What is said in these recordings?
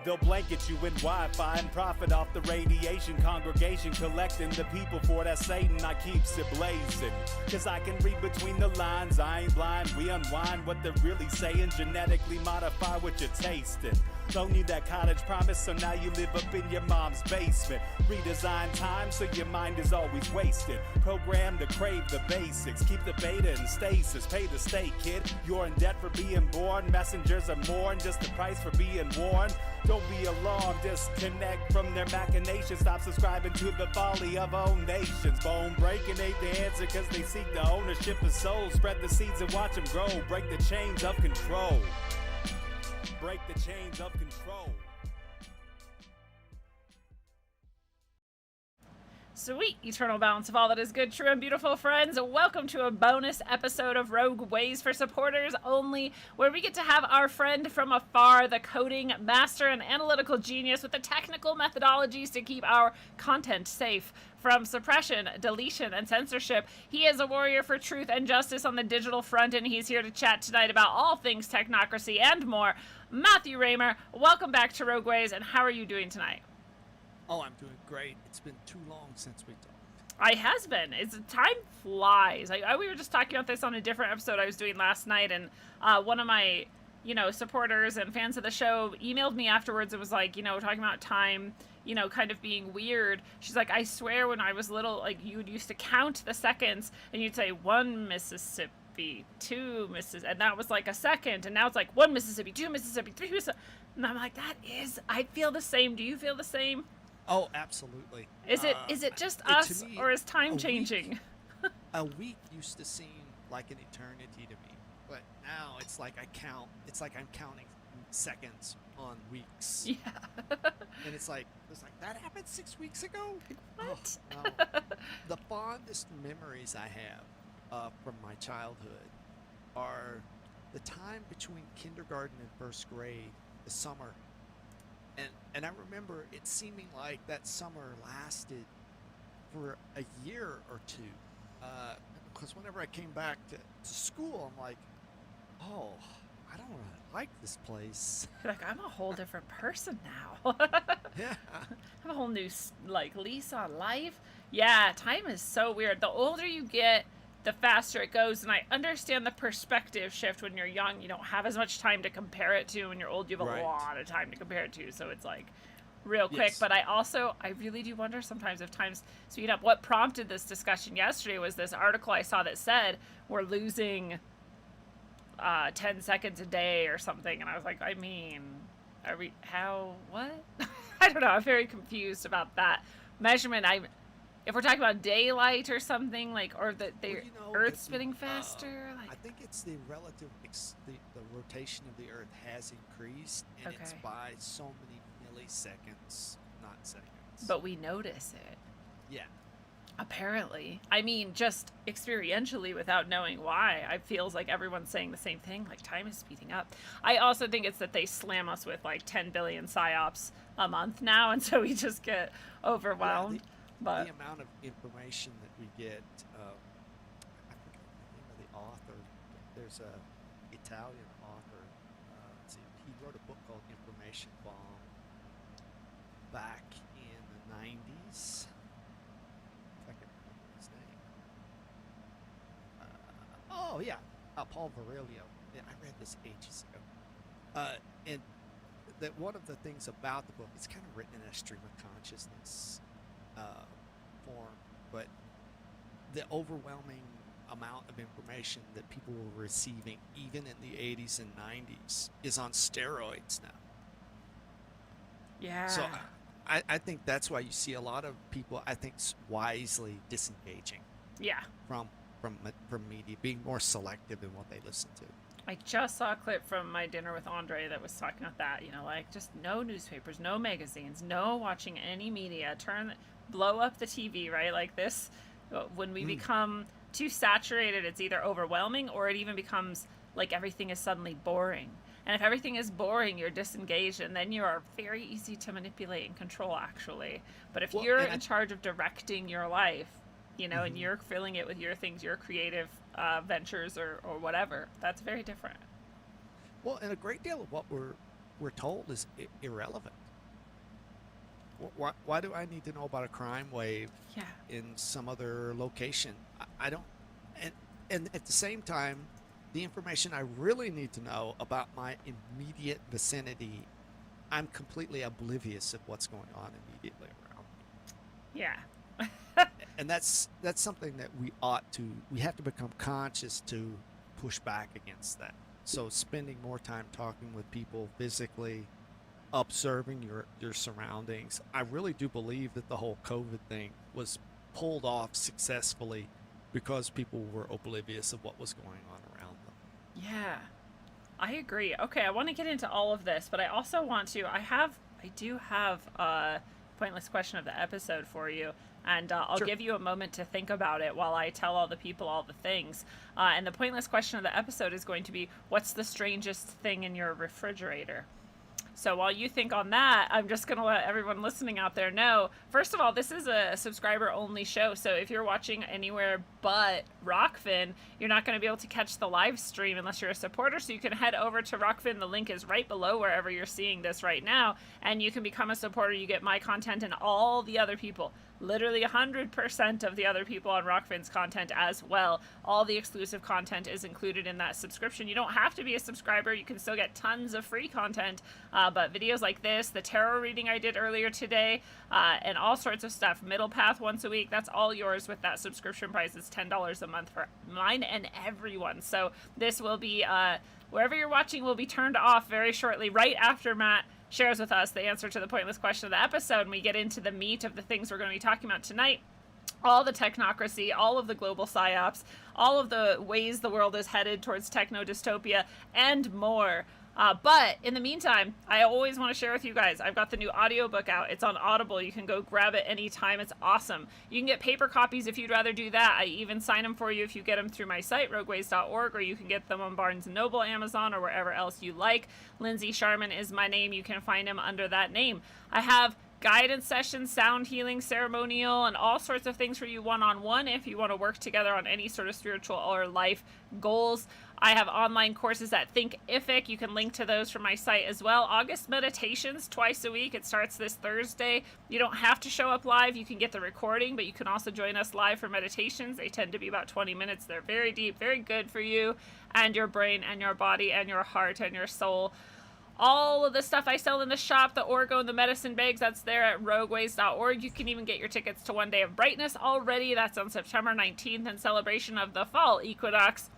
They'll blanket you in Wi-Fi and profit off the radiation. Congregation collecting the people for that Satan. I keeps it blazing, cause I can read between the lines. I ain't blind, we unwind what they're really saying. Genetically modify what you're tasting. Don't need that cottage promise, so now you live up in your mom's basement. Redesign time so your mind is always wasted. Program to crave the basics. Keep the beta in stasis. Pay the state, kid. You're in debt for being born. Messengers are more than just the price for being warned. Don't be alarmed. Disconnect from their machinations. Stop subscribing to the folly of own nations. Bone breaking ain't the answer, cause they seek the ownership of souls. Spread the seeds and watch them grow. Break the chains of control. Break the chains of control. Sweet eternal balance of all that is good, true, and beautiful, friends. Welcome to a bonus episode of Rogue Ways for supporters only, where we get to have our friend from afar, the coding master and analytical genius with the technical methodologies to keep our content safe from suppression, deletion, and censorship. He is a warrior for truth and justice on the digital front, and he's here to chat tonight about all things technocracy and more. Matthew Raymer, welcome back to Rogue Ways, and how are you doing tonight? Oh, I'm doing great. It's been too long since we talked. I has been. Time flies. We were just talking about this on a different episode I was doing last night, and one of my, supporters and fans of the show emailed me afterwards. It was like, talking about time, kind of being weird. She's like, I swear when I was little, like, you used to count the seconds, and you'd say 1 Mississippi, 2 Mississippi, and that was like a second, and now it's like 1 Mississippi, 2 Mississippi, 3 Mississippi, and I'm like, I feel the same. Do you feel the same? Oh, absolutely. Is it just us, or is time changing? A week used to seem like an eternity to me, but now it's like I'm counting seconds on weeks. Yeah. And it's like that happened 6 weeks ago. What? Oh, no. The fondest memories I have from my childhood are the time between kindergarten and first grade, the summer. And I remember it seeming like that summer lasted for a year or two. Because whenever I came back to school, I'm like, oh, I don't really like this place. You're like, I'm a whole different person now. Yeah. I'm a whole new, lease on life. Yeah, time is so weird. The older you get, the faster it goes, and I understand the perspective shift. When you're young, you don't have as much time to compare it to. When you're old, you have a lot of time to compare it to, so it's like real quick. Yes. But I really do wonder sometimes if time's speeding up. What prompted this discussion yesterday was this article I saw that said we're losing 10 seconds a day or something, and I was like, what? I don't know, I'm very confused about that measurement. If we're talking about daylight or something, or the Earth spinning faster, I think it's the relative, the rotation of the Earth has increased, and it's by so many milliseconds, not seconds. But we notice it. Yeah. Apparently. I mean, just experientially without knowing why. It feels like everyone's saying the same thing, like time is speeding up. I also think it's that they slam us with 10 billion psyops a month now, and so we just get overwhelmed. Yeah, the amount of information that we get, I forget the name of the author. There's a Italian author. He wrote a book called Information Bomb back in the 90s. If I can remember his name. Paul Virilio. Yeah, I read this ages ago. And that one of the things about the book, it's kind of written in a stream of consciousness form, but the overwhelming amount of information that people were receiving, even in the 80s and 90s, is on steroids now. Yeah. So I think that's why you see a lot of people, I think, wisely disengaging. Yeah. From media, being more selective in what they listen to. I just saw a clip from my dinner with Andre that was talking about that, just no newspapers, no magazines, no watching any media, blow up the TV, right? Like this, when we become too saturated, it's either overwhelming or it even becomes like everything is suddenly boring. And if everything is boring, you're disengaged, and then you are very easy to manipulate and control, actually. But if you're in charge of directing your life, and you're filling it with your things, your creative ventures or whatever, that's very different. Well, and a great deal of what we're we're told is irrelevant. Why do I need to know about a crime wave Yeah. in some other location? I don't. And at the same time, the information I really need to know about my immediate vicinity, I'm completely oblivious of what's going on immediately around me. Yeah. And that's something that we have to become conscious to push back against that. So spending more time talking with people physically, observing your surroundings. I really do believe that the whole COVID thing was pulled off successfully because people were oblivious of what was going on around them. Yeah, I agree. Okay, I want to get into all of this, but I also want to. I do have a pointless question of the episode for you, and I'll Sure. give you a moment to think about it while I tell all the people all the things. And the pointless question of the episode is going to be, what's the strangest thing in your refrigerator? So while you think on that, I'm just going to let everyone listening out there know, first of all, this is a subscriber-only show, so if you're watching anywhere but Rockfin, you're not going to be able to catch the live stream unless you're a supporter, so you can head over to Rockfin. The link is right below wherever you're seeing this right now, and you can become a supporter. You get my content and all the other people. Literally 100% of the other people on Rockfin's content as well. All the exclusive content is included in that subscription. You don't have to be a subscriber. You can still get tons of free content, but videos like this, the tarot reading I did earlier today, and all sorts of stuff. Middle Path once a week, that's all yours with that subscription price. It's $10 a month for mine and everyone. So this will be, wherever you're watching, will be turned off very shortly, right after Matt shares with us the answer to the pointless question of the episode, and we get into the meat of the things we're going to be talking about tonight. All the technocracy, all of the global psyops, all of the ways the world is headed towards techno dystopia, and more. But in the meantime, I always want to share with you guys, I've got the new audiobook out. It's on Audible. You can go grab it anytime. It's awesome. You can get paper copies if you'd rather do that. I even sign them for you if you get them through my site, rogueways.org, or you can get them on Barnes & Noble, Amazon, or wherever else you like. Lindsay Sharman is my name. You can find him under that name. I have guidance sessions, sound healing, ceremonial, and all sorts of things for you one-on-one if you want to work together on any sort of spiritual or life goals. I have online courses at Thinkific. You can link to those from my site as well. August meditations twice a week. It starts this Thursday. You don't have to show up live. You can get the recording, but you can also join us live for meditations. They tend to be about 20 minutes. They're very deep, very good for you and your brain and your body and your heart and your soul. All of the stuff I sell in the shop, the Orgo and the medicine bags, that's there at rogueways.org. You can even get your tickets to One Day of Brightness already. That's on September 19th in celebration of the fall equinox.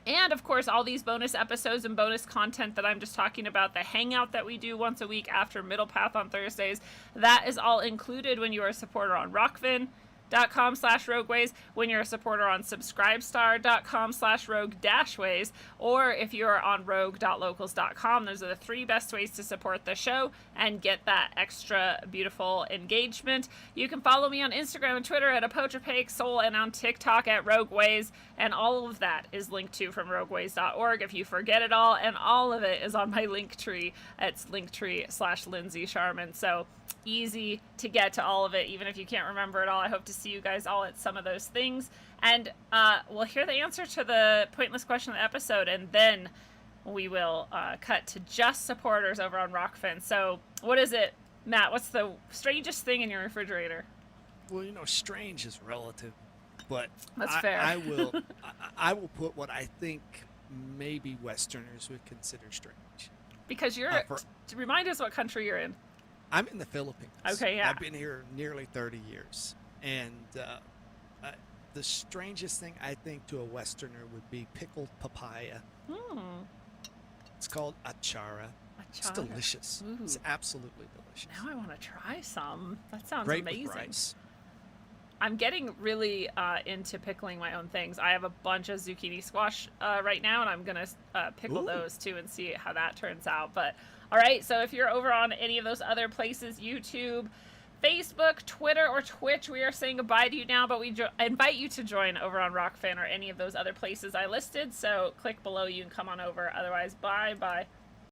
And, of course, all these bonus episodes and bonus content that I'm just talking about, the hangout that we do once a week after Middle Path on Thursdays, that is all included when you are a supporter on Rockfin.com/rogueways, when you're a supporter on subscribestar.com/rogue-ways, or if you're on rogue.locals.com. Those are the three best ways to support the show and get that extra beautiful engagement. You can follow me on Instagram and Twitter at apotropaic and on TikTok at rogueways, and all of that is linked to from rogueways.org if you forget it all, and all of it is on my Linktree. It's Linktree/Lindsay Sharman. So easy to get to all of it, even if you can't remember it all. I hope to see you guys all at some of those things. And we'll hear the answer to the pointless question of the episode, and then we will cut to just supporters over on Rockfin. So what is it, Matt? What's the strangest thing in your refrigerator? Well, strange is relative, but That's fair. I will I will put what I think maybe Westerners would consider strange. Because you're, to remind us what country you're in. I'm in the Philippines. Okay, yeah. I've been here nearly 30 years. And the strangest thing I think to a Westerner would be pickled papaya. It's called achara. It's delicious. Ooh. It's absolutely delicious. Now I want to try some. That sounds Great amazing. with rice. I'm getting really into pickling my own things. I have a bunch of zucchini squash right now, and I'm going to pickle those too and see how that turns out. But all right, so if you're over on any of those other places, YouTube, Facebook, Twitter, or Twitch, we are saying goodbye to you now, but we invite you to join over on Rockfin or any of those other places I listed. So click below you and come on over. Otherwise, bye-bye.